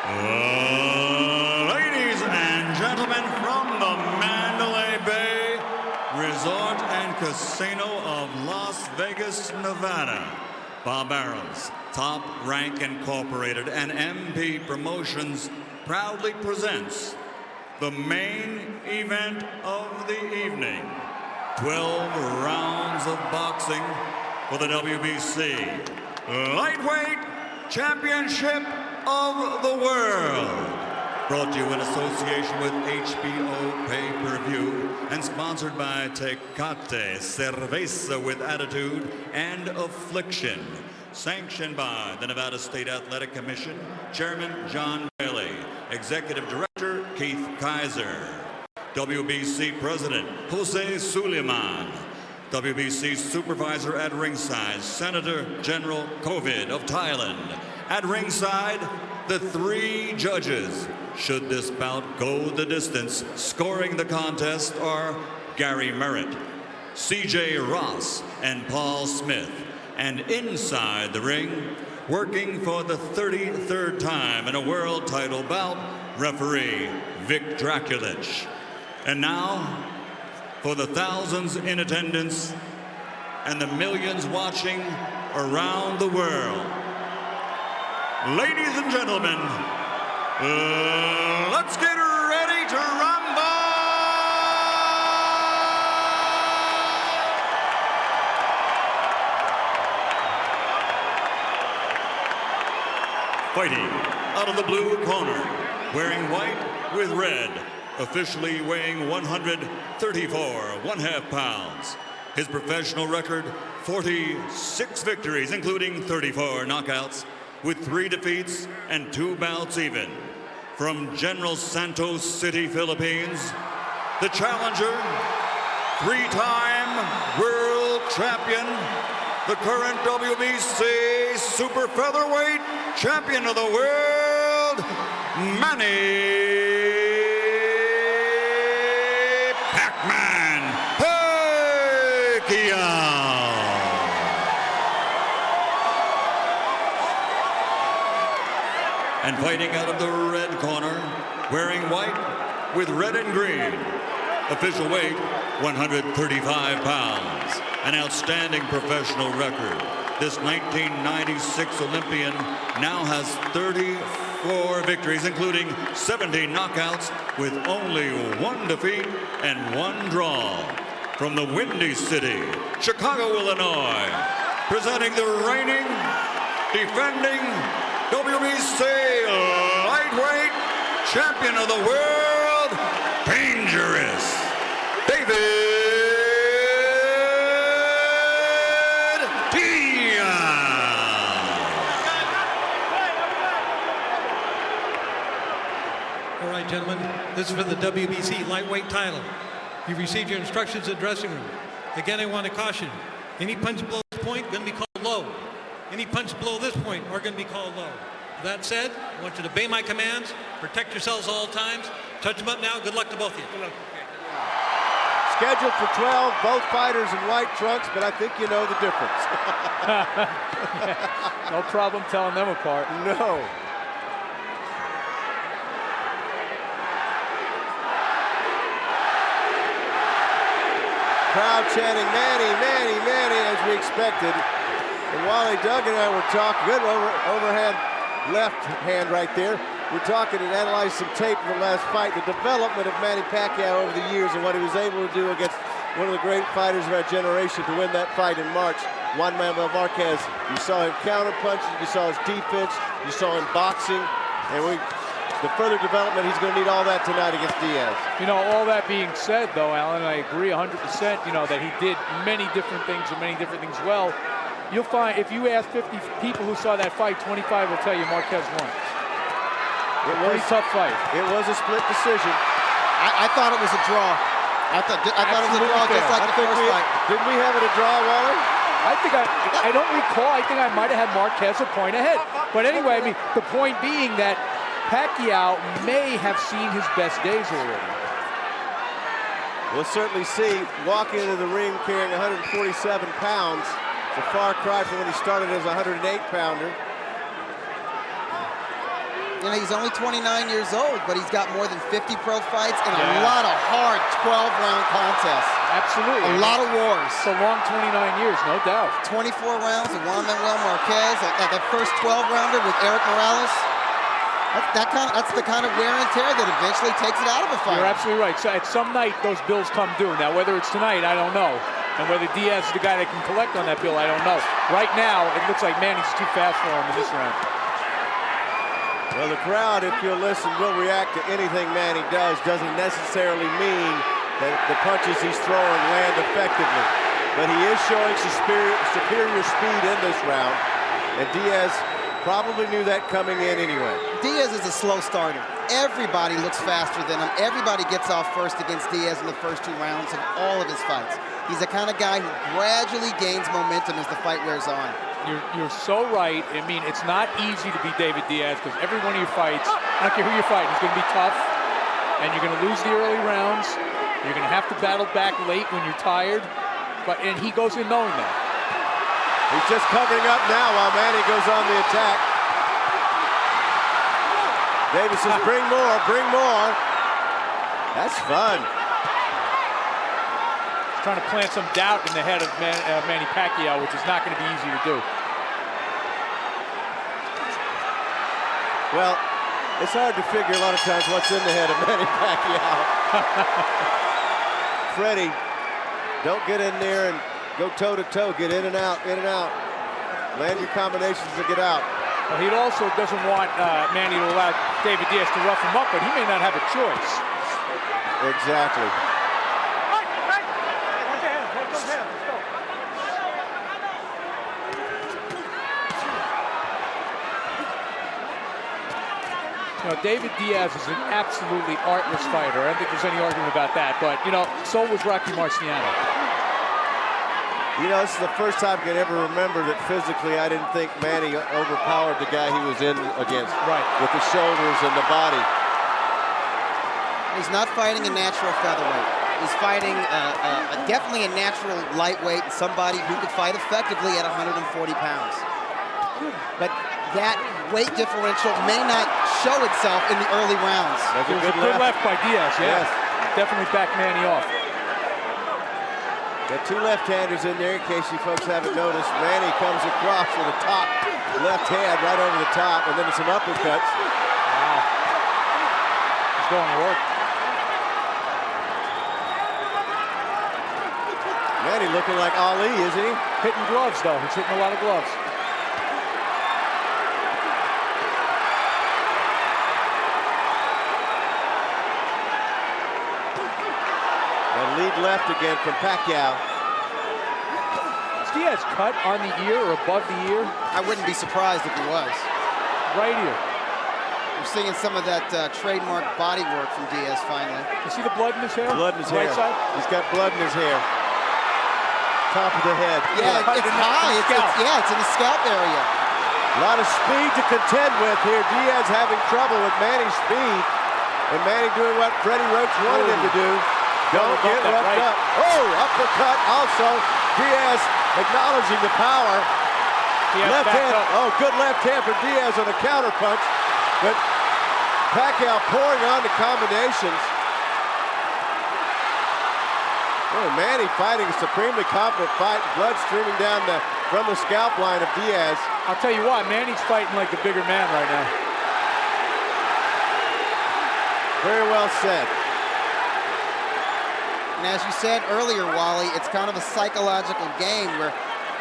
Ladies and gentlemen, from the Mandalay Bay Resort and Casino of Las Vegas, Nevada, Bob Arum's Top Rank Incorporated and MP Promotions proudly presents the main event of the evening. 12 rounds of boxing for the WBC Lightweight Championship of the World. Brought to you in association with HBO Pay-Per-View and sponsored by Tecate, Cerveza with Attitude and Affliction. Sanctioned by the Nevada State Athletic Commission, Chairman John Bailey, Executive Director Keith Kaiser, WBC President Jose Suleiman, WBC Supervisor at ringside, Senator General Covid of Thailand. At ringside, the three judges, should this bout go the distance, scoring the contest are Gary Merritt, CJ Ross, and Paul Smith. And inside the ring, working for the 33rd time in a world title bout, referee Vic Draculich. And now, for the thousands in attendance and the millions watching around the world, ladies and gentlemen, let's get ready to rumble! Fighting out of the blue corner, wearing white with red, officially weighing 134 1/2 pounds. His professional record, 46 victories, including 34 knockouts, with 3 defeats and 2 bouts even. From General Santos City, Philippines, the challenger, 3-time world champion, the current WBC super featherweight champion of the world, Manny PACMAN Pacquiao. And fighting out of the red corner, wearing white with red and green, official weight 135 pounds, an outstanding professional record. This 1996 Olympian now has 34 victories, including 17 knockouts, with only 1 defeat and 1 draw. From the Windy City, Chicago, Illinois, presenting the reigning, defending WBC lightweight champion of the world, dangerous, David Diaz. All right, gentlemen, this is for the WBC lightweight title. You've received your instructions in the dressing room. Again, I want to caution, any punch below this point going to be called low. Any punch below this point are going to be called low. That said, I want you to obey my commands, protect yourselves all times. Touch them up now. Good luck to both of you. Scheduled for 12, both fighters in white trunks, but I think you know the difference. No problem telling them apart. No. Crowd chanting, Manny, Manny, Manny, as we expected. And Wally Doug and I were talking, good overhand left hand right there. We're talking and analyzing some tape from the last fight, the development of Manny Pacquiao over the years and what he was able to do against one of the great fighters of our generation to win that fight in March, Juan Manuel Marquez. You saw him counter punches, you saw his defense, you saw him boxing, and the further development, he's going to need all that tonight against Diaz. You know, all that being said, though, Alan, I agree 100%, you know, that he did many different things and many different things well. You'll find, if you ask 50 people who saw that fight, 25 will tell you Marquez won. It was a tough fight. It was a split decision. I thought it was a draw. I thought it was a draw just like the first fight. Did we have it a draw, Wally? I don't recall. I think I might have had Marquez a point ahead. But anyway, I mean, the point being that Pacquiao may have seen his best days already. We'll certainly see. Walking into the ring carrying 147 pounds. It's a far cry from when he started as a 108-pounder. You know, he's only 29 years old, but he's got more than 50 pro fights and a lot of hard 12-round contests. Absolutely. A lot of wars. It's a long 29 years, no doubt. 24 rounds with Juan Manuel Marquez. That first 12-rounder with Erik Morales. That's the kind of wear and tear that eventually takes it out of a fight. You're absolutely right. So at some night, those bills come due. Now, whether it's tonight, I don't know. And whether Diaz is the guy that can collect on that bill, I don't know. Right now, it looks like Manny's too fast for him in this round. Well, the crowd, if you'll listen, will react to anything Manny does. Doesn't necessarily mean that the punches he's throwing land effectively. But he is showing superior speed in this round. And Diaz probably knew that coming in anyway. Diaz is a slow starter. Everybody looks faster than him. Everybody gets off first against Diaz in the first 2 rounds of all of his fights. He's the kind of guy who gradually gains momentum as the fight wears on. You're so right. I mean, it's not easy to be David Diaz because every one of your fights, I don't care who you're fighting, is going to be tough. And you're going to lose the early rounds. You're going to have to battle back late when you're tired. And he goes in knowing that. He's just covering up now while Manny goes on the attack. Davis says, bring more, bring more. That's fun. He's trying to plant some doubt in the head of Manny Pacquiao, which is not going to be easy to do. Well, it's hard to figure a lot of times what's in the head of Manny Pacquiao. Freddie, don't get in there and go toe-to-toe. Get in and out, in and out. Land your combinations to get out. Well, he also doesn't want Manny to allow David Diaz to rough him up, but he may not have a choice. Exactly. You know, David Diaz is an absolutely artless fighter. I don't think there's any argument about that. But, you know, so was Rocky Marciano. You know, this is the first time I can ever remember that physically I didn't think Manny overpowered the guy he was in against. Right. With the shoulders and the body. He's not fighting a natural featherweight. He's fighting definitely a natural lightweight, somebody who could fight effectively at 140 pounds. But that weight differential may not show itself in the early rounds. That's It was a good left by Diaz, yes. Definitely backed Manny off. Got 2 left-handers in there in case you folks haven't noticed. Manny comes across with a top left hand right over the top, and then some uppercuts. Wow. He's going to work. Manny looking like Ali, isn't he? Hitting gloves, though. He's hitting a lot of gloves. Lead left again from Pacquiao. Is Diaz cut on the ear or above the ear? I wouldn't be surprised if he was. Right ear. We're seeing some of that trademark body work from Diaz finally. You see the blood in his hair? Blood in his right hair. Side? He's got blood in his hair. Top of the head. Yeah, it's high. It's in the scalp area. A lot of speed to contend with here. Diaz having trouble with Manny's speed. And Manny doing what Freddie Roach wanted him to do. Don't get roughed up. Oh, uppercut also. Diaz acknowledging the power. Left hand. Oh, good left hand for Diaz on a counter punch. But Pacquiao pouring on the combinations. Oh, Manny fighting a supremely confident fight. Blood streaming down from the scalp line of Diaz. I'll tell you what, Manny's fighting like the bigger man right now. Very well said. And as you said earlier, Wally, it's kind of a psychological game where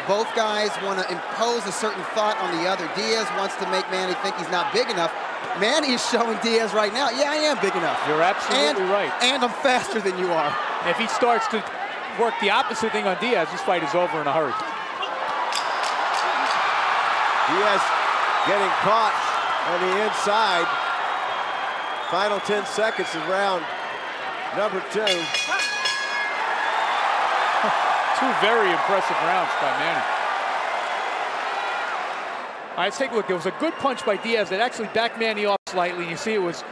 both guys want to impose a certain thought on the other. Diaz wants to make Manny think he's not big enough. Manny is showing Diaz right now, yeah, I am big enough. You're absolutely right. And I'm faster than you are. If he starts to work the opposite thing on Diaz, this fight is over in a hurry. Diaz getting caught on the inside. Final 10 seconds of round number 2. 2 very impressive rounds by Manny. All right, let's take a look. There was a good punch by Diaz that actually backed Manny off slightly. You see it was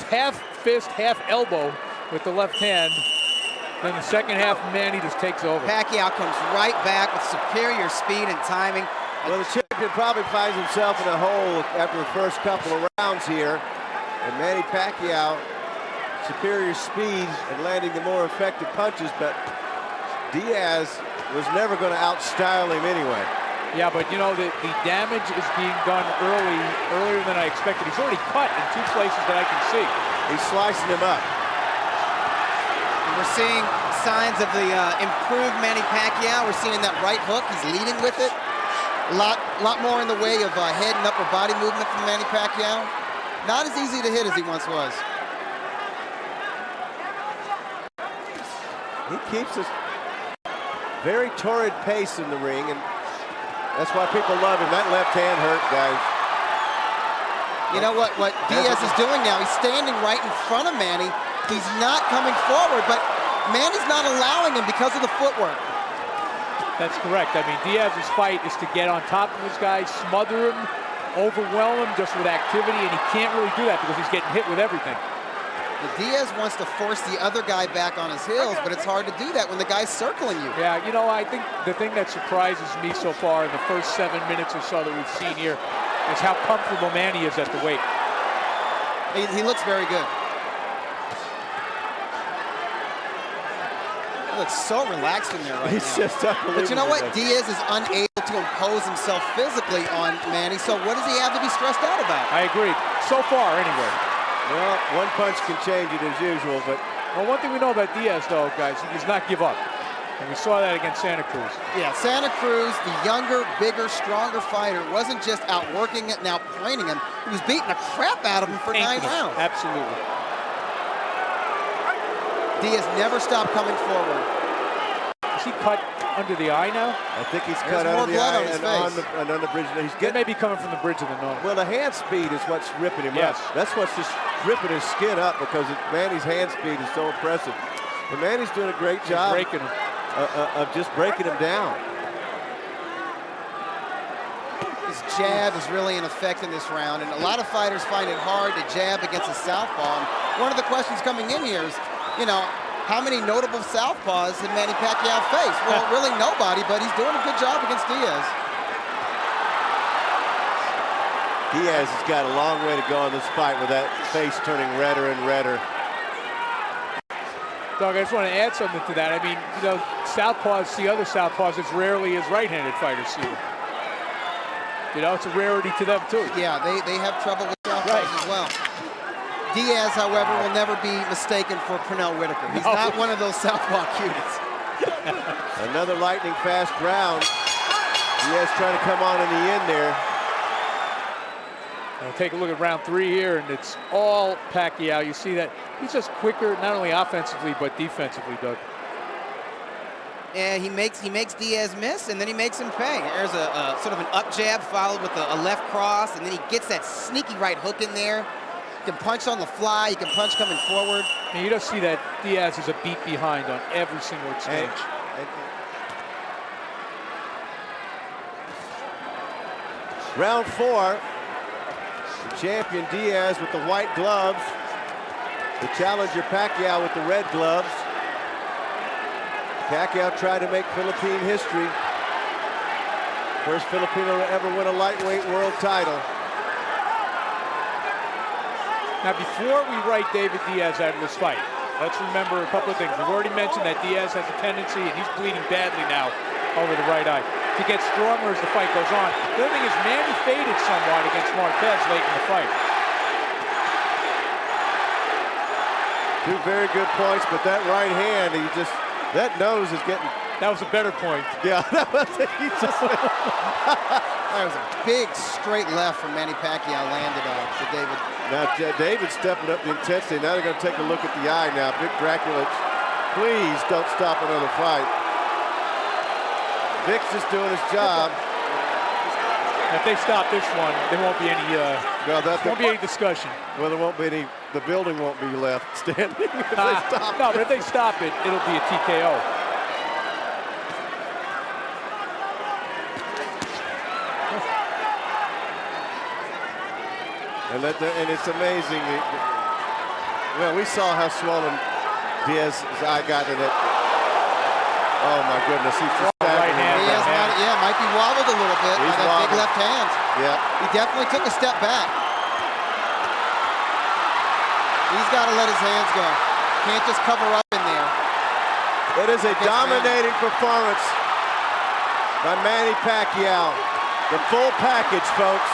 half fist, half elbow with the left hand. Then the second half, Manny just takes over. Pacquiao comes right back with superior speed and timing. Well, the He probably finds himself in a hole after the first couple of rounds here. And Manny Pacquiao, superior speed and landing the more effective punches, but Diaz was never going to outstyle him anyway. Yeah, but you know, the damage is being done earlier than I expected. He's already cut in 2 places that I can see. He's slicing him up. We're seeing signs of the improved Manny Pacquiao. We're seeing that right hook. He's leading with it. A lot more in the way of head and upper body movement from Manny Pacquiao. Not as easy to hit as he once was. He keeps a very torrid pace in the ring, and that's why people love him. That left hand hurt, guys. You know what Diaz is doing now? He's standing right in front of Manny. He's not coming forward, but Manny's not allowing him because of the footwork. That's correct. I mean, Diaz's fight is to get on top of this guy, smother him, overwhelm him just with activity, and he can't really do that because he's getting hit with everything. Diaz wants to force the other guy back on his heels, but it's hard to do that when the guy's circling you. Yeah, you know, I think the thing that surprises me so far in the first 7 minutes or so that we've seen here is how comfortable Manny is at the weight. He looks very good. He looks so relaxed in there right He's now. just unbelievable. But you know what? Diaz is unable to impose himself physically on Manny, so what does he have to be stressed out about? I agree. So far, anyway. Well, one punch can change it as usual, but... Well, one thing we know about Diaz, though, guys, he does not give up. And we saw that against Santa Cruz. Yeah, Santa Cruz, the younger, bigger, stronger fighter, wasn't just outworking it and outpointing him. He was beating the crap out of him for 9 rounds. Absolutely. Diaz never stopped coming forward. Is he cut under the eye now? I think he's There's cut more under the blood eye on his and on the bridge. He's That getting... may be coming from the bridge of the nose. Well, the hand speed is what's ripping him Yes. up. That's what's just ripping his skin up because Manny's hand speed is so impressive. And Manny's doing a great job breaking him. Of just breaking him down. His jab is really in effect in this round, and a lot of fighters find it hard to jab against a southpaw. And one of the questions coming in here is, you know, how many notable southpaws did Manny Pacquiao face? Well, really nobody, but he's doing a good job against Diaz. Diaz has got a long way to go in this fight with that face turning redder and redder. Doug, I just want to add something to that. I mean, you know, southpaws see other southpaws as rarely as right-handed fighters see them. You know, it's a rarity to them, too. Yeah, they have trouble with southpaws as well. Diaz, however, will never be mistaken for Pernell Whitaker. He's not one of those southpaw cuties. Another lightning fast round. Diaz trying to come on in the end there. Now take a look at round 3 here, and it's all Pacquiao. You see that he's just quicker, not only offensively, but defensively, Doug. And he makes Diaz miss, and then he makes him pay. There's a sort of an up jab followed with a left cross, and then he gets that sneaky right hook in there. He can punch on the fly, he can punch coming forward. And you just see that Diaz is a beat behind on every single exchange. Round 4. The champion Diaz with the white gloves. The challenger Pacquiao with the red gloves. Pacquiao tried to make Philippine history. First Filipino to ever win a lightweight world title. Now, before we write David Diaz out of this fight, let's remember a couple of things. We've already mentioned that Diaz has a tendency, and he's bleeding badly now over the right eye, to get stronger as the fight goes on. The other thing is Manny faded somewhat against Marquez late in the fight. Two very good points, but that right hand, that nose is getting... That was a better point. Yeah, that was it. That was a big straight left from Manny Pacquiao landed to David. Now David's stepping up the intensity. Now they're going to take a look at the eye now. Vic Draculich, please don't stop another fight. Vic's just doing his job. If they stop this one, there won't be any won't be any discussion. Well, there won't be any. The building won't be left standing if they stop. No, but if they stop it, it'll be a TKO. And it's amazing. Well, we saw how swollen Diaz's eye got in it. Oh my goodness, he's just right hand. Diaz might Might be wobbled a little bit by that big left hand. Yeah. He definitely took a step back. He's got to let his hands go. Can't just cover up in there. It is a dominating performance by Manny Pacquiao. The full package, folks.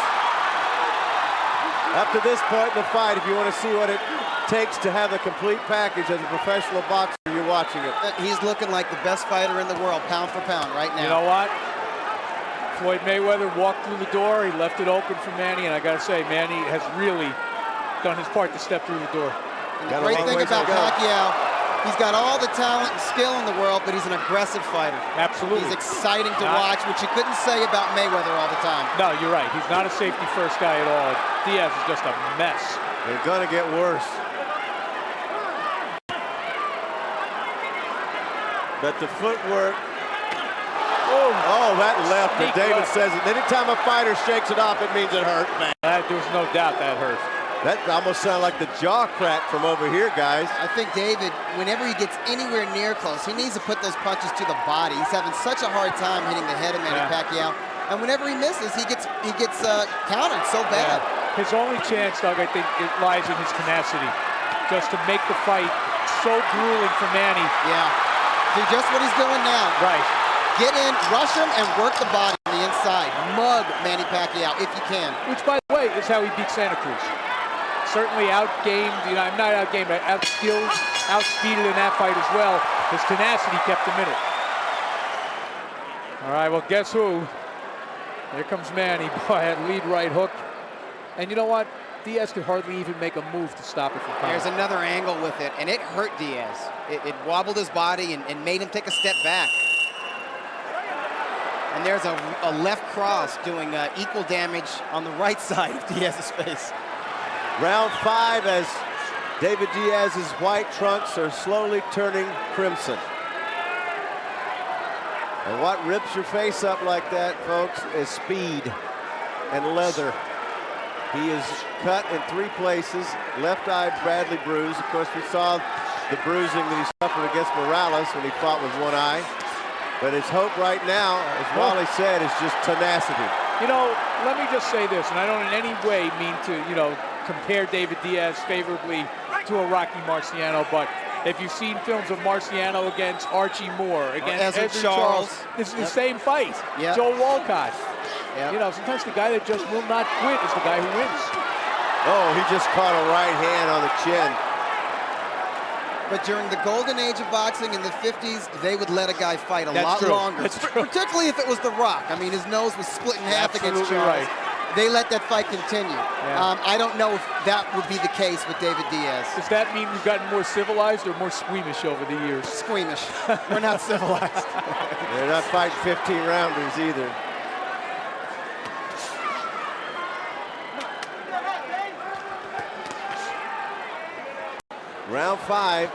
Up to this point in the fight, if you want to see what it takes to have the complete package as a professional boxer, you're watching it. He's looking like the best fighter in the world, pound for pound, right now. You know what? Floyd Mayweather walked through the door. He left it open for Manny, and I got to say, Manny has really done his part to step through the door. And the great thing about Pacquiao, he's got all the talent and skill in the world, but he's an aggressive fighter. Absolutely. He's exciting to watch, which you couldn't say about Mayweather all the time. No, you're right. He's not a safety-first guy at all. Diaz is just a mess. They're going to get worse. But the footwork. Oh, that left. And David says it. Anytime a fighter shakes it off, it means it hurt. There's no doubt that hurt. That almost sounded like the jaw crack from over here, guys. I think David, whenever he gets anywhere near close, he needs to put those punches to the body. He's having such a hard time hitting the head of Manny Pacquiao. And whenever he misses, he gets countered so bad. Yeah. His only chance, Doug, I think, it lies in his tenacity. Just to make the fight so grueling for Manny. Yeah. Do just what he's doing now. Right. Get in, rush him, and work the body on the inside. Mug Manny Pacquiao if you can. Which, by the way, is how he beat Santa Cruz. Certainly outgamed, I'm not outgamed, but outskilled, outspeeded in that fight as well. His tenacity kept him in it. All right, well, guess who? Here comes Manny. Boy, that lead right hook. And you know what? Diaz could hardly even make a move to stop it from coming. There's another angle with it, and it hurt Diaz. It wobbled his body and made him take a step back. And there's a left cross doing equal damage on the right side of Diaz's face. Round 5 as David Diaz's white trunks are slowly turning crimson. And what rips your face up like that, folks, is speed and leather. He is cut in 3 places, left eye badly bruised. Of course, we saw the bruising that he suffered against Morales when he fought with one eye. But his hope right now, as Wally said, is just tenacity. You know, let me just say this, and I don't in any way mean to, compare David Diaz favorably to a Rocky Marciano, but if you've seen films of Marciano against Archie Moore, against Edward Charles, this is the same fight. Joe Walcott. Sometimes the guy that just will not quit is the guy who wins. Oh, he just caught a right hand on the chin. But during the golden age of boxing in the 50s, they would let a guy fight a lot longer. Particularly if it was The Rock. I mean, his nose was split in half against Charles. They let that fight continue. I don't know if that would be the case with David Diaz. Does that mean we've gotten more civilized or more squeamish over the years? Squeamish. We're not civilized. They're not fighting 15-rounders either. Round 5.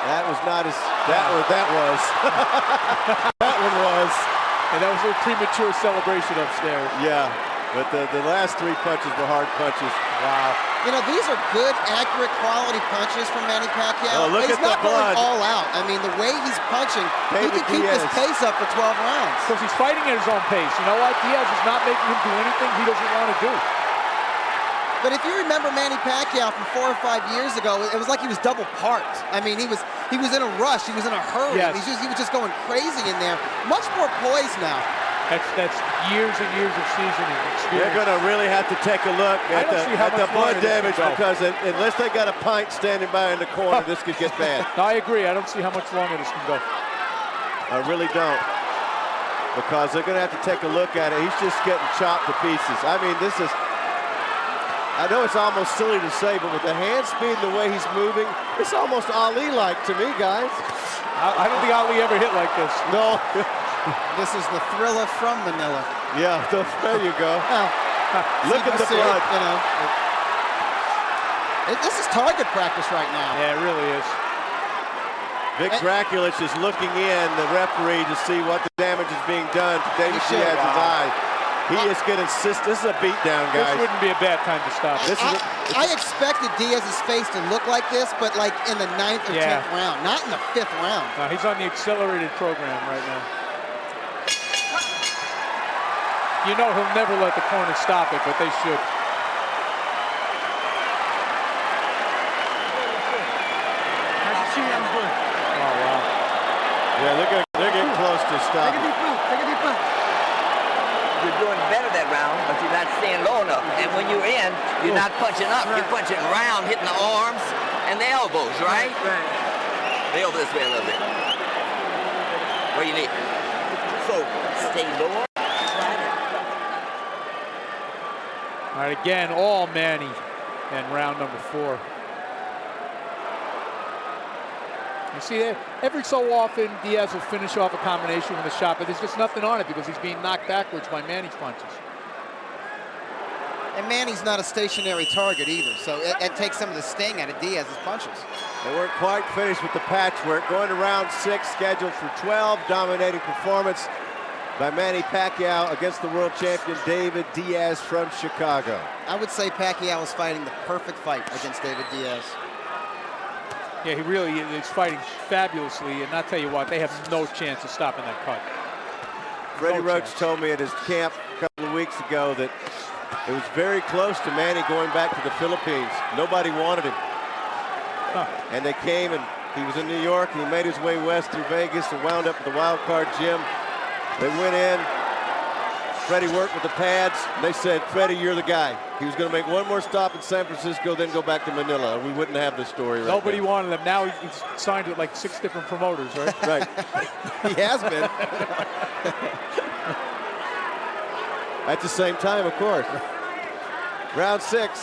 That was not as that was. That one was. And that was a premature celebration upstairs. Yeah, but the last 3 punches were hard punches. Wow. These are good, accurate, quality punches from Manny Pacquiao. Oh, look he's at the not blood. going all out. I mean, the way he's punching, he can keep his pace up for 12 rounds. Because he's fighting at his own pace. You know what? Diaz is not making him do anything he doesn't want to do. But if you remember Manny Pacquiao from 4 or 5 years ago, it was like he was double parked. I mean, he was in a rush. He was in a hurry. Yes. He was just going crazy in there. Much more poised now. That's years and years of seasoning experience. They're going to really have to take a look at the blood damage because unless they got a pint standing by in the corner, this could get bad. No, I agree. I don't see how much longer this can go. I really don't. Because they're going to have to take a look at it. He's just getting chopped to pieces. I mean, this is... I know it's almost silly to say, but with the hand speed and the way he's moving, it's almost Ali-like to me, guys. I don't think Ali ever hit like this. No. This is the Thriller from Manila. Yeah, there you go. Look at the blood. This is target practice right now. Yeah, it really is. Vic Draculich is looking in, the referee, to see what the damage is being done to David Diaz's eye. He is going to insist. This is a beatdown, guys. This wouldn't be a bad time to stop. I expected Diaz's face to look like this, but like in the 9th or 10th round, not in the 5th round. He's on the accelerated program right now. You know he'll never let the corner stop it, but they should. Oh, wow. Yeah, they're getting close to stopping. You're doing better that round, but you're not staying low enough. And when you're in, you're not punching up. You're punching around, hitting the arms and the elbows, right? They over this way a little bit. Where you need. So stay lower. All right, again, all Manny in round number 4. You see that every so often Diaz will finish off a combination with a shot, but there's just nothing on it because he's being knocked backwards by Manny's punches. And Manny's not a stationary target either, so it takes some of the sting out of Diaz's punches. They weren't quite finished with the patchwork. Going to round 6, scheduled for 12. Dominating performance by Manny Pacquiao against the world champion David Diaz from Chicago. I would say Pacquiao is fighting the perfect fight against David Diaz. Yeah, he really is fighting fabulously, and I'll tell you what, they have no chance of stopping that cut. Freddie Roach told me at his camp a couple of weeks ago that it was very close to Manny going back to the Philippines. Nobody wanted him. And they came, and he was in New York, and he made his way west through Vegas and wound up at the Wild Card Gym. They went in. Freddie worked with the pads. And they said, Freddie, you're the guy. He was going to make one more stop in San Francisco, then go back to Manila. We wouldn't have this story right Nobody now. wanted him. Now he's signed with like 6 different promoters, right? Right. He has been. At the same time, of course. Round 6.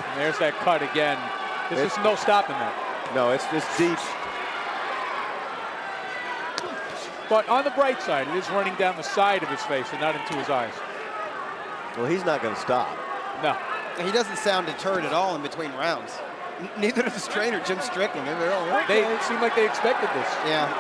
And there's that cut again. There's just no stopping that. No, it's just deep. But on the bright side, it is running down the side of his face and not into his eyes. Well, he's not going to stop. No. He doesn't sound deterred at all in between rounds. Neither does his trainer, Jim Strickland. They're all right. They seem like they expected this. Yeah.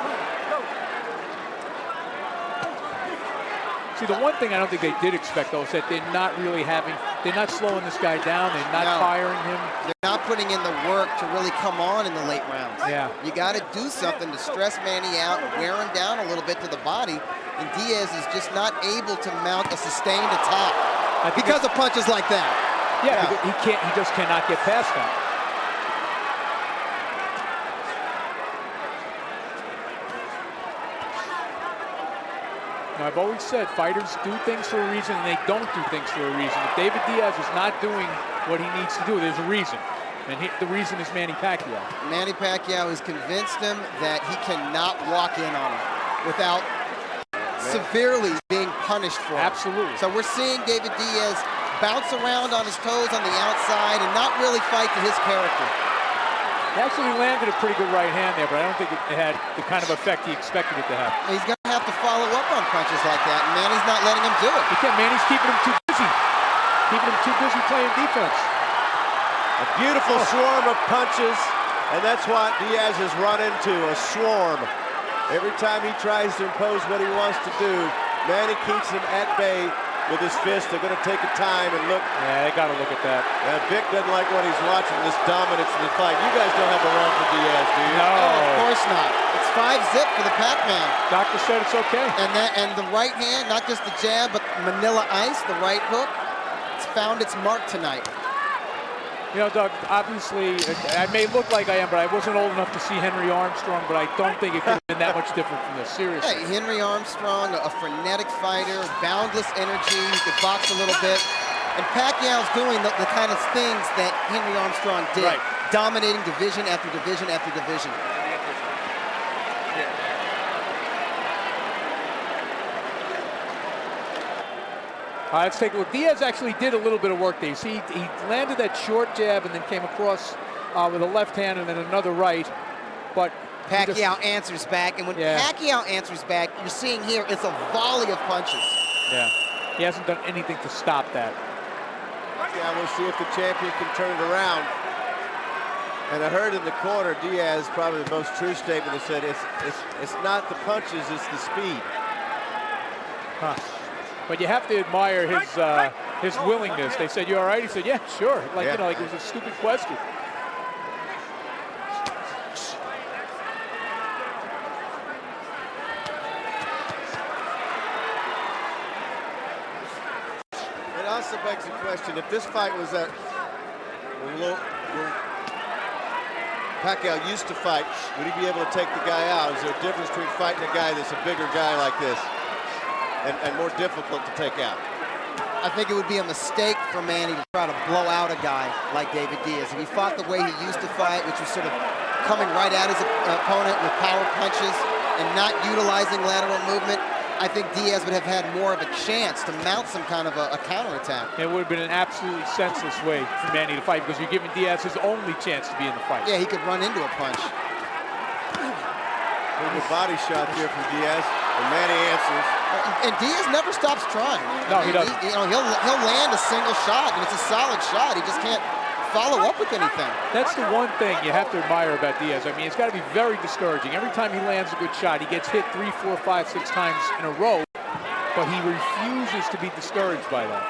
See, the one thing I don't think they did expect, though, is that they're not slowing this guy down. They're not firing him. They're not putting in the work to really come on in the late rounds. Yeah. You got to do something to stress Manny out, wear him down a little bit to the body, and Diaz is just not able to mount a sustained attack because of punches like that. Yeah, he can't. He just cannot get past that. Now, I've always said fighters do things for a reason and they don't do things for a reason. If David Diaz is not doing what he needs to do, there's a reason. And the reason is Manny Pacquiao. Manny Pacquiao has convinced him that he cannot walk in on him without severely being punished for it. Absolutely. So we're seeing David Diaz bounce around on his toes on the outside and not really fight to his character. He actually landed a pretty good right hand there, but I don't think it had the kind of effect he expected it to have. He's going to have to follow up on punches like that, and Manny's not letting him do it. Manny's keeping him too busy. Keeping him too busy playing defense. A beautiful swarm of punches, and that's what Diaz has run into, a swarm. Every time he tries to impose what he wants to do, Manny keeps him at bay with his fist. They're going to take a time and look. Yeah, they got to look at that. Vic doesn't like what he's watching, this dominance in the fight. You guys don't have a run for Diaz, do you? No. Oh, of course not. It's 5-zip for the PACMAN. Doctor said it's okay. And the right hand, not just the jab, but Manila Ice, the right hook, it's found its mark tonight. You know, Doug, obviously, I may look like I am, but I wasn't old enough to see Henry Armstrong, but I don't think it could have been that much different from this, seriously. Hey, Henry Armstrong, a frenetic fighter, boundless energy, he could box a little bit. And Pacquiao's doing the kind of things that Henry Armstrong did, dominating division after division after division. Let's take a look. Diaz actually did a little bit of work there. You see, he landed that short jab and then came across with a left hand and then another right. But Pacquiao answers back, and when Pacquiao answers back, you're seeing here, it's a volley of punches. Yeah, he hasn't done anything to stop that. Yeah, we'll see if the champion can turn it around. And I heard in the corner, Diaz, probably the most true statement, that said it's not the punches, it's the speed. Huh. But you have to admire his willingness. They said, "You all right?" He said, "Yeah, sure." Like you know, like it was a stupid question. also begs the question, if this fight was at where Pacquiao used to fight, would he be able to take the guy out? Is there a difference between fighting a guy that's a bigger guy like this and more difficult to take out? I think it would be a mistake for Manny to try to blow out a guy like David Diaz. If he fought the way he used to fight, which was sort of coming right at his opponent with power punches and not utilizing lateral movement, I think Diaz would have had more of a chance to mount some kind of a counterattack. It would have been an absolutely senseless way for Manny to fight because you're giving Diaz his only chance to be in the fight. Yeah, he could run into a punch. There's a body shot there from Diaz, and Manny answers. And Diaz never stops trying. No, he doesn't. He'll land a single shot, and it's a solid shot. He just can't follow up with anything. That's the one thing you have to admire about Diaz. I mean, it's got to be very discouraging. Every time he lands a good shot, he gets hit 3, 4, 5, 6 times in a row, but he refuses to be discouraged by that.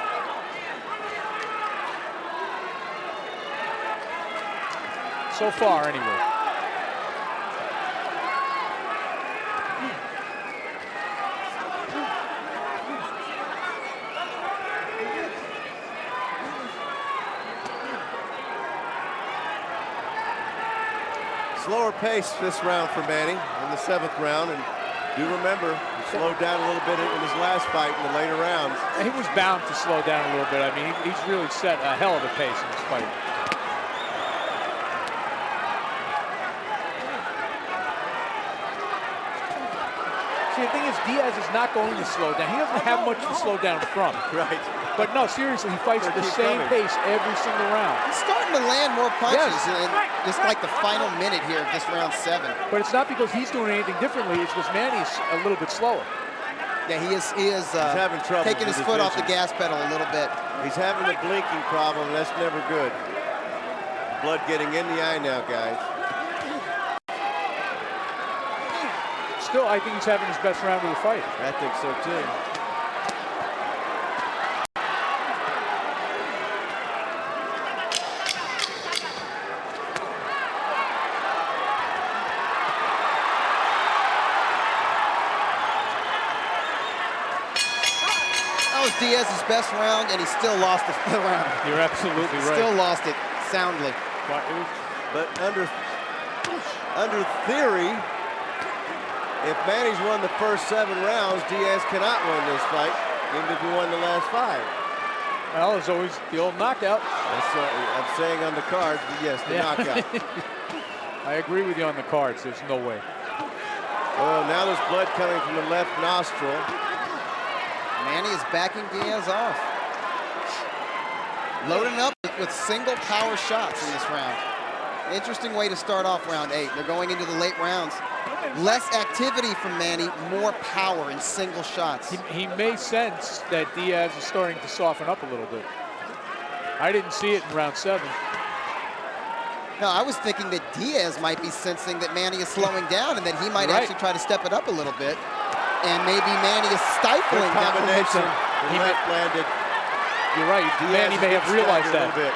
So far, anyway. Slower pace this round for Manny in the 7th round, and do remember he slowed down a little bit in his last fight in the later rounds. He was bound to slow down a little bit. I mean, he's really set a hell of a pace in this fight. See, the thing is, Diaz is not going to slow down. He doesn't have much to slow down from. Right. But no, seriously, he fights at the same pace every single round. He's starting to land more punches in just like the final minute here of this round 7. But it's not because he's doing anything differently. It's because Manny's a little bit slower. Yeah, he is having trouble taking his foot off the gas pedal a little bit. He's having a blinking problem, and that's never good. Blood getting in the eye now, guys. Still, I think he's having his best round of the fight. I think so, too. Diaz's best round, and he still lost the round. You're absolutely right. Still lost it soundly. But under theory, if Manny's won the first 7 rounds, Diaz cannot win this fight, even if he won the last 5. Well, there's always the old knockout. I'm saying on the cards, but yes, the knockout. I agree with you on the cards. There's no way. Oh, now there's blood coming from the left nostril. Manny is backing Diaz off. Loading up with single power shots in this round. Interesting way to start off round 8. They're going into the late rounds. Less activity from Manny, more power in single shots. He may sense that Diaz is starting to soften up a little bit. I didn't see it in round 7. No, I was thinking that Diaz might be sensing that Manny is slowing down and that he might actually try to step it up a little bit. And maybe Manny is stifling that momentum. The left landed. You're right. Diaz Manny may have realized that. Bit.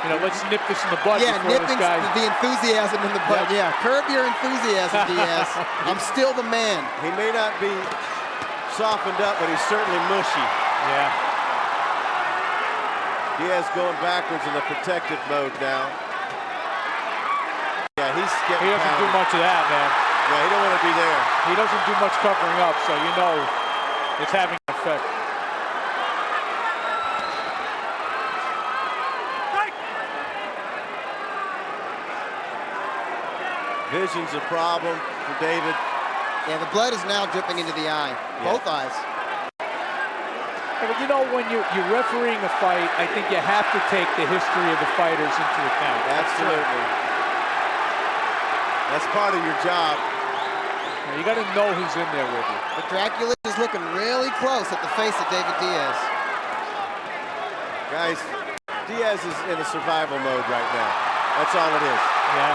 You know, let's nip this in the bud. Yeah, nipping the enthusiasm in the bud. Yeah, curb your enthusiasm, Diaz. I'm still the man. He may not be softened up, but he's certainly mushy. Yeah. Diaz going backwards in the protective mode now. Yeah, he's getting He doesn't do much of that, man. Yeah, he don't want to be there. He doesn't do much covering up, so you know it's having an effect. Vision's a problem for David. Yeah, the blood is now dripping into the eye, both eyes. Yeah, but you know, when you're refereeing a fight, I think you have to take the history of the fighters into account. Absolutely. That's part of your job. You got to know who's in there with you. But Dracula is looking really close at the face of David Diaz. Guys, Diaz is in a survival mode right now. That's all it is. Yeah.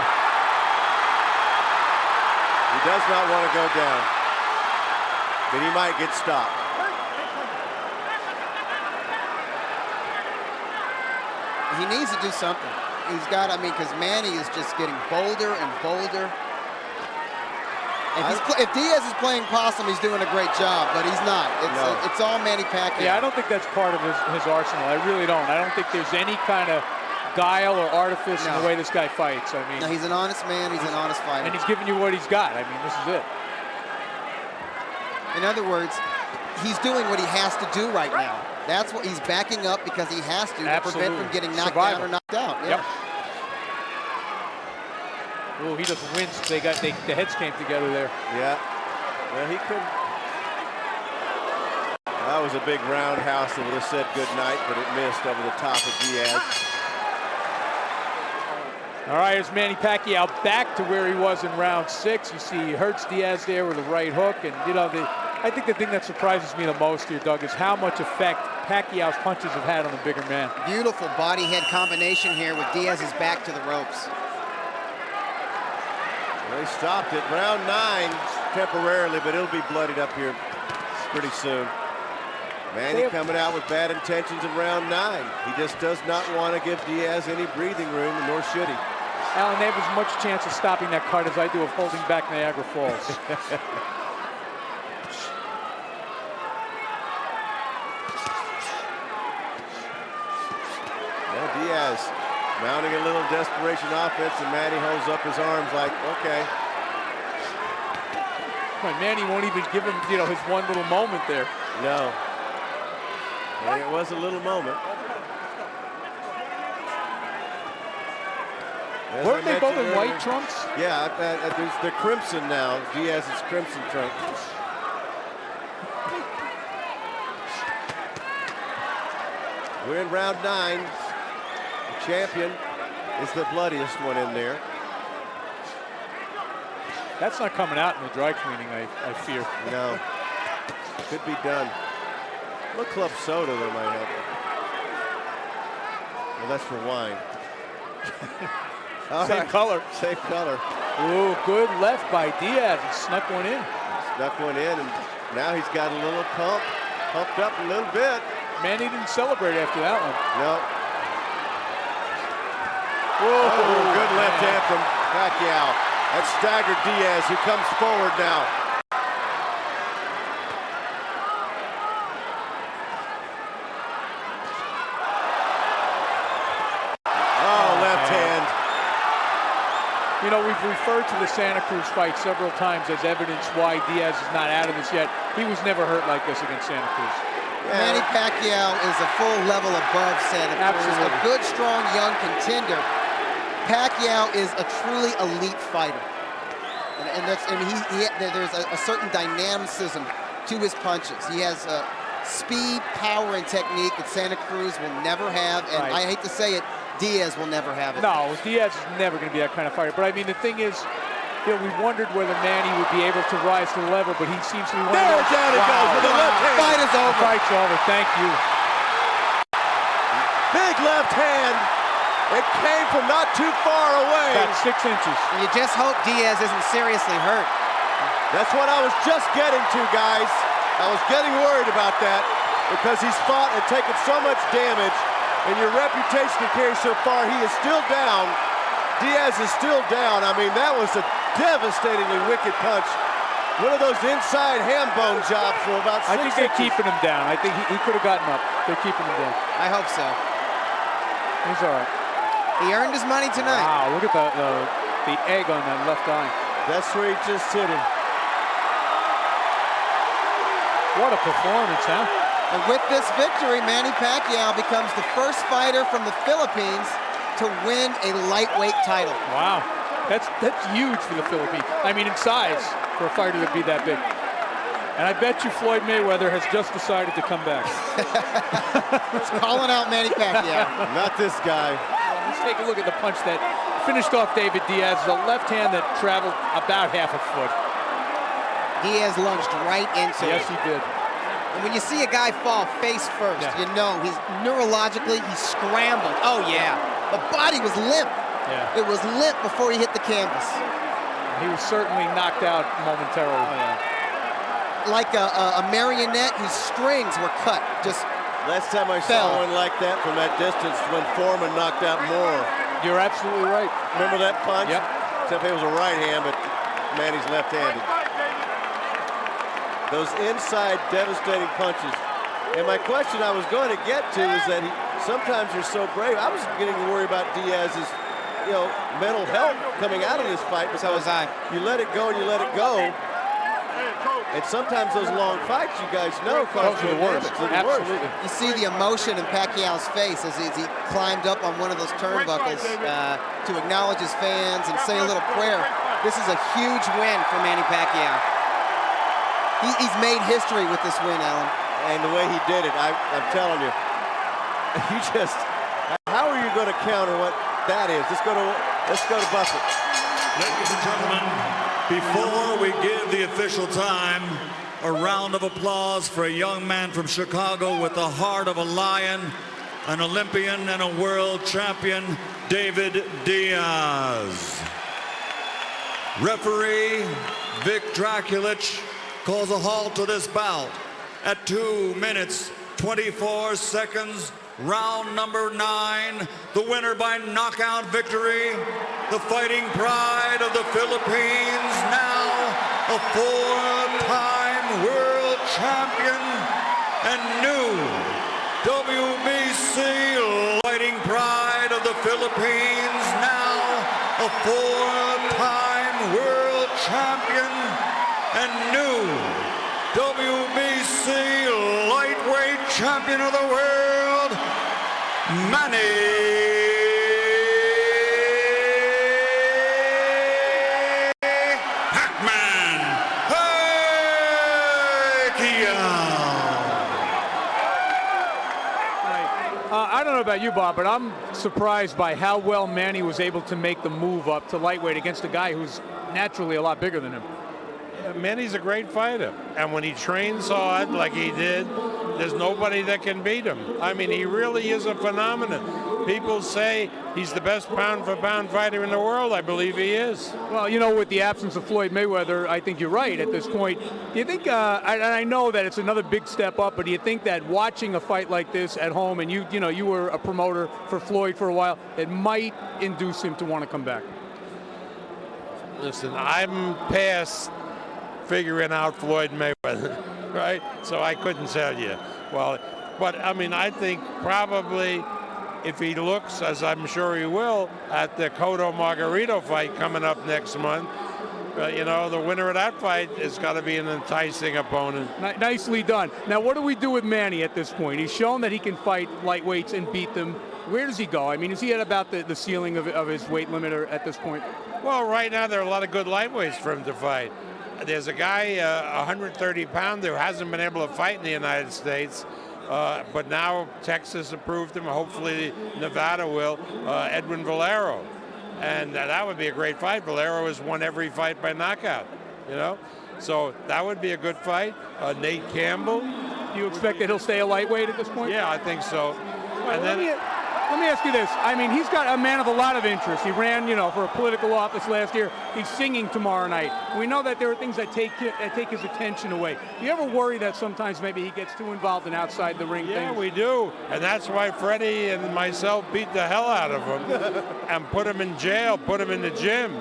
He does not want to go down, but he might get stopped. He needs to do something. He's got, I mean, because Manny is just getting bolder and bolder. If Diaz is playing possum, he's doing a great job, but he's not. It's all Manny Pacquiao. Yeah, I don't think that's part of his arsenal. I really don't. I don't think there's any kind of guile or artifice in the way this guy fights. I mean, no, he's an honest man. He's an honest fighter. And he's giving you what he's got. I mean, this is it. In other words, he's doing what he has to do right now. That's what he's backing up because he has to prevent from getting knocked down or knocked out. Yeah. Yep. Oh, he doesn't win since the heads came together there. Yeah. Well, he couldn't. That was a big roundhouse that would have said good night, but it missed over the top of Diaz. All right, here's Manny Pacquiao back to where he was in round 6. You see he hurts Diaz there with a right hook. And, you know, I think the thing that surprises me the most here, Doug, is how much effect Pacquiao's punches have had on the bigger man. Beautiful body-head combination here with Diaz's back to the ropes. Well, they stopped it. Round 9 temporarily, but it'll be bloodied up here pretty soon. Manny coming out with bad intentions in round 9. He just does not want to give Diaz any breathing room, nor should he. Alan, they have as much chance of stopping that cut as I do of holding back Niagara Falls. Well, Diaz mounting a little desperation offense, and Manny holds up his arms like, okay. Manny won't even give him, you know, his one little moment there. No. And it was a little moment. Weren't they both in white trunks? Yeah, they're crimson now. Diaz's crimson trunks. We're in round 9. The champion is the bloodiest one in there. That's not coming out in the dry cleaning, I fear. No. Could be done. A little club soda that might help. Well, that's for wine. Same color. Same color. Ooh, good left by Diaz. He snuck one in. Snuck one in, and now he's got a little pumped up a little bit. Manny didn't celebrate after that one. No. Whoa, good left hand from Pacquiao. That staggered Diaz, who comes forward now. You know, we've referred to the Santa Cruz fight several times as evidence why Diaz is not out of this yet. He was never hurt like this against Santa Cruz. Yeah. Manny Pacquiao is a full level above Santa Cruz. Absolutely. A good, strong, young contender. Pacquiao is a truly elite fighter. And there's a certain dynamicism to his punches. He has speed, power, and technique that Santa Cruz will never have. And I hate to say it, Diaz will never have it. No, Diaz is never going to be that kind of fighter. But I mean, the thing is, you know, we wondered whether Manny would be able to rise to the level, but he seems to be one of those. Down he goes with the left hand. Fight is over. Fight's over. Thank you. Big left hand. It came from not too far away. About 6 inches. And you just hope Diaz isn't seriously hurt. That's what I was just getting to, guys. I was getting worried about that because he's fought and taken so much damage. And your reputation to carry so far, he is still down. Diaz is still down. I mean, that was a devastatingly wicked punch. One of those inside ham bone jobs from about 6 inches. I think they're keeping him down. I think he could have gotten up. They're keeping him down. I hope so. He's all right. He earned his money tonight. Wow, look at the egg on that left eye. That's where he just hit him. What a performance, huh? And with this victory, Manny Pacquiao becomes the first fighter from the Philippines to win a lightweight title. Wow, that's huge for the Philippines. I mean, in size, for a fighter to be that big. And I bet you Floyd Mayweather has just decided to come back. It's calling out Manny Pacquiao. Not this guy. Let's take a look at the punch that finished off David Diaz. A left hand that traveled about half a foot. Diaz lunged right into it. Yes, he did. And when you see a guy fall face first, you know he's neurologically, he scrambled. Oh, yeah. The body was limp. Yeah. It was limp before he hit the canvas. He was certainly knocked out momentarily. Oh, yeah. Like a marionette whose strings were cut. Just last time I saw one like that from that distance when Foreman knocked out Moore. You're absolutely right. Remember that punch? Yep. Except it was a right hand, but Manny's left-handed. those inside devastating punches. And my question I was going to get to is that sometimes you're so brave. I was beginning to worry about Diaz's, mental health coming out of this fight. So was I. You let it go and you let it go. And sometimes those long fights, you guys know, cause the worst. Absolutely. You see the emotion in Pacquiao's face as he climbed up on one of those turnbuckles to acknowledge his fans and say a little prayer. This is a huge win for Manny Pacquiao. He's made history with this win, Alan. And the way he did it, I'm telling you, how are you going to counter what that is? Let's go to Buffett. Ladies and gentlemen, before we give the official time, a round of applause for a young man from Chicago with the heart of a lion, an Olympian and a world champion, David Diaz. Referee Vic Draculich calls a halt to this bout at 2 minutes, 24 seconds. Round number 9, the winner by knockout victory, the fighting pride of the Philippines, now a 4-time world champion and new WBC fighting pride of the Philippines, now a 4-time world champion and new WBC lightweight champion of the world, Manny PACMAN Pacquiao. I don't know about you, Bob, but I'm surprised by how well Manny was able to make the move up to lightweight against a guy who's naturally a lot bigger than him. Manny's a great fighter, and when he trains hard like he did, there's nobody that can beat him. I mean, he really is a phenomenon. People say he's the best pound-for-pound fighter in the world. I believe he is. Well, with the absence of Floyd Mayweather, I think you're right at this point. Do you think, I know that it's another big step up, but do you think that watching a fight like this at home, and you were a promoter for Floyd for a while, it might induce him to want to come back? Listen, I'm past figuring out Floyd Mayweather, right? So I couldn't tell you. Well, but I mean, I think probably if he looks, as I'm sure he will, at the Cotto Margarito fight coming up next month, the winner of that fight is got to be an enticing opponent. Nicely done. Now, what do we do with Manny at this point? He's shown that he can fight lightweights and beat them. Where does he go? I mean, is he at about the ceiling of his weight limiter at this point? Well, right now there are a lot of good lightweights for him to fight. There's a guy, a 130-pounder, who hasn't been able to fight in the United States, but now Texas approved him. Hopefully Nevada will. Edwin Valero, and that would be a great fight. Valero has won every fight by knockout, so that would be a good fight. Nate Campbell. Do you expect that he'll stay a lightweight at this point? Yeah, I think so. Well, and then. Let me ask you this. I mean, he's got a man of a lot of interest. He ran, for a political office last year. He's singing tomorrow night. We know that there are things that take his attention away. Do you ever worry that sometimes maybe he gets too involved in outside the ring things? Yeah, we do. And that's why Freddie and myself beat the hell out of him and put him in jail, put him in the gym.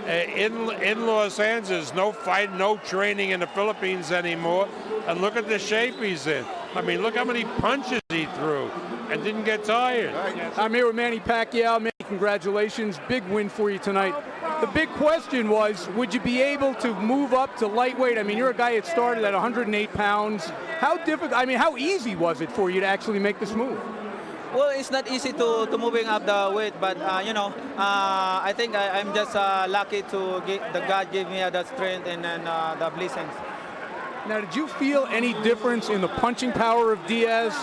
In Los Angeles, no fight, no training in the Philippines anymore. And look at the shape he's in. I mean, look how many punches he threw and didn't get tired. I'm here with Manny Pacquiao. Manny, congratulations. Big win for you tonight. The big question was, would you be able to move up to lightweight? I mean, you're a guy that started at 108 pounds. How how easy was it for you to actually make this move? Well, it's not easy to moving up the weight, but I think I'm just lucky to God gave me the strength and then the blessings. Now, did you feel any difference in the punching power of Diaz?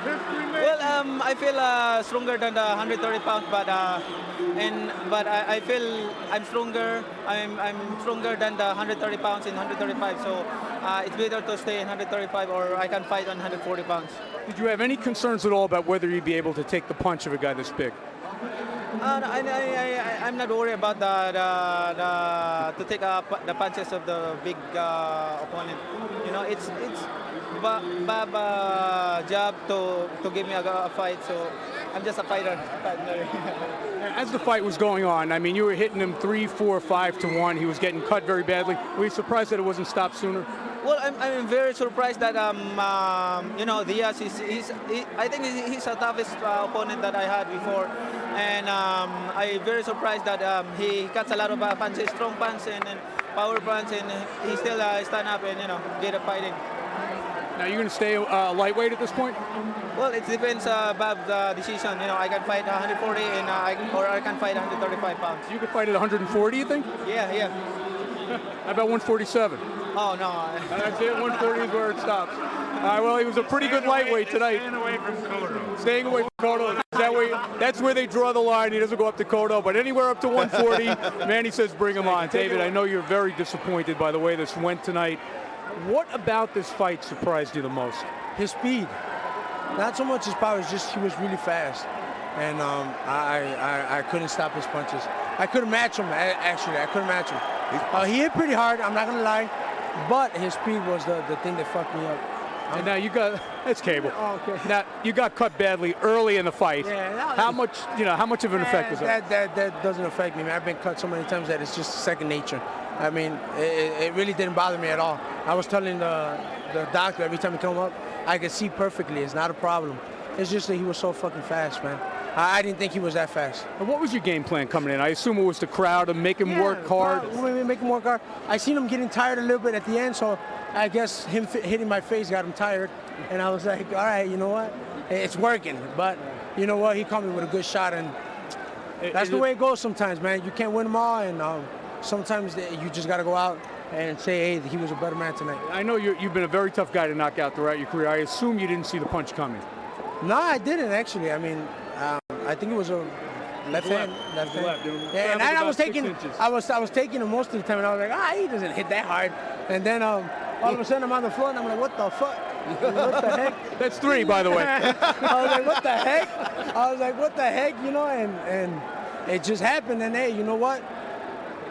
Well, I feel stronger than the 130 pounds, but I feel I'm stronger. I'm stronger than the 130 pounds in 135. So it's better to stay in 135, or I can fight on 140 pounds. Did you have any concerns at all about whether you'd be able to take the punch of a guy this big? I'm not worried about to take the punches of the big opponent. It's Bob's job to give me a fight. So I'm just a fighter. As the fight was going on, I mean, you were hitting him 3, 4, 5 to 1. He was getting cut very badly. Were you surprised that it wasn't stopped sooner? Well, I'm very surprised that you know, Diaz I think he's the toughest opponent that I had before, and I'm very surprised that he cuts a lot of punches, strong punches and power punches, and he still stand up and, you know, get a fighting. Now you're going to stay lightweight at this point? Well, it depends about the decision. You know, I can fight 140 and or I can fight 135 pounds. You could fight at 140, you think? Yeah. How about 147? Oh, no. That's it, 140 is where it stops. All right, well, he was a pretty good lightweight tonight. Staying away from Cotto. Staying away from Cotto. That's where they draw the line. He doesn't go up to Cotto, but anywhere up to 140, Manny says bring him on. David, I know you're very disappointed by the way this went tonight. What about this fight surprised you the most? His speed. Not so much his power, it's just he was really fast. And I couldn't stop his punches. I couldn't match him, actually. I couldn't match him. He hit pretty hard, I'm not going to lie. But his speed was the thing that fucked me up. And now you got, that's Cable. Oh, okay. Now, you got cut badly early in the fight. Yeah, how much of an effect was that? That doesn't affect me, man. I've been cut so many times that it's just second nature. I mean, it really didn't bother me at all. I was telling the doctor every time he come up, I could see perfectly. It's not a problem. It's just that he was so fucking fast, man. I didn't think he was that fast. And what was your game plan coming in? I assume it was the crowd and make him work hard. Make him work hard. I seen him getting tired a little bit at the end, so I guess him hitting my face got him tired. And I was like, all right, you know what? It's working. But you know what? He caught me with a good shot, and that's the way it goes sometimes, man. You can't win them all, and sometimes you just got to go out and say, hey, he was a better man tonight. I know you've been a very tough guy to knock out throughout your career. I assume you didn't see the punch coming. No, I didn't, actually. I mean, I think it was a left hand. Yeah, and I was taking him most of the time, and I was like, he doesn't hit that hard. And then all of a sudden I'm on the floor, and I'm like, what the fuck? What the heck? That's 3, by the way. I was like, what the heck? I was like, what the heck? You know, and it just happened. And hey, you know what?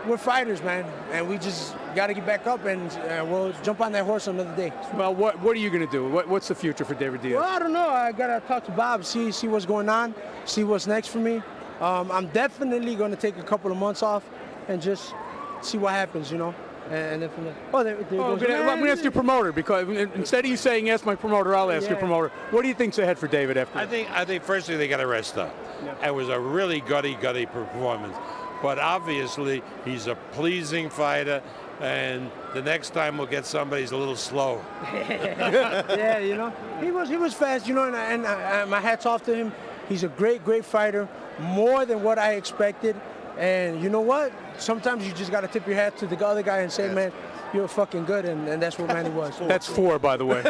We're fighters, man, and we just got to get back up, and we'll jump on that horse another day. Well, what are you going to do? What's the future for David Diaz? Well, I don't know. I got to talk to Bob, see what's going on, see what's next for me. I'm definitely going to take a couple of months off and just see what happens, you know. And then from there. Let me ask your promoter, because instead of you saying ask my promoter, I'll ask your promoter. What do you think's ahead for David after this? I think firstly they got to rest up. It was a really gutty performance. But obviously, he's a pleasing fighter, and the next time we'll get somebody who's a little slow. Yeah, you know, he was fast, you know, and my hat's off to him. He's a great fighter, more than what I expected. And you know what? Sometimes you just got to tip your hat to the other guy and say, man, you're fucking good, and that's what Manny was. That's 4, by the way.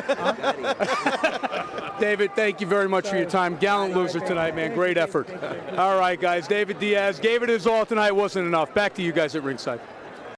David, thank you very much for your time. Gallant loser tonight, man. Great effort. All right, guys. David Diaz gave it his all tonight. Wasn't enough. Back to you guys at ringside.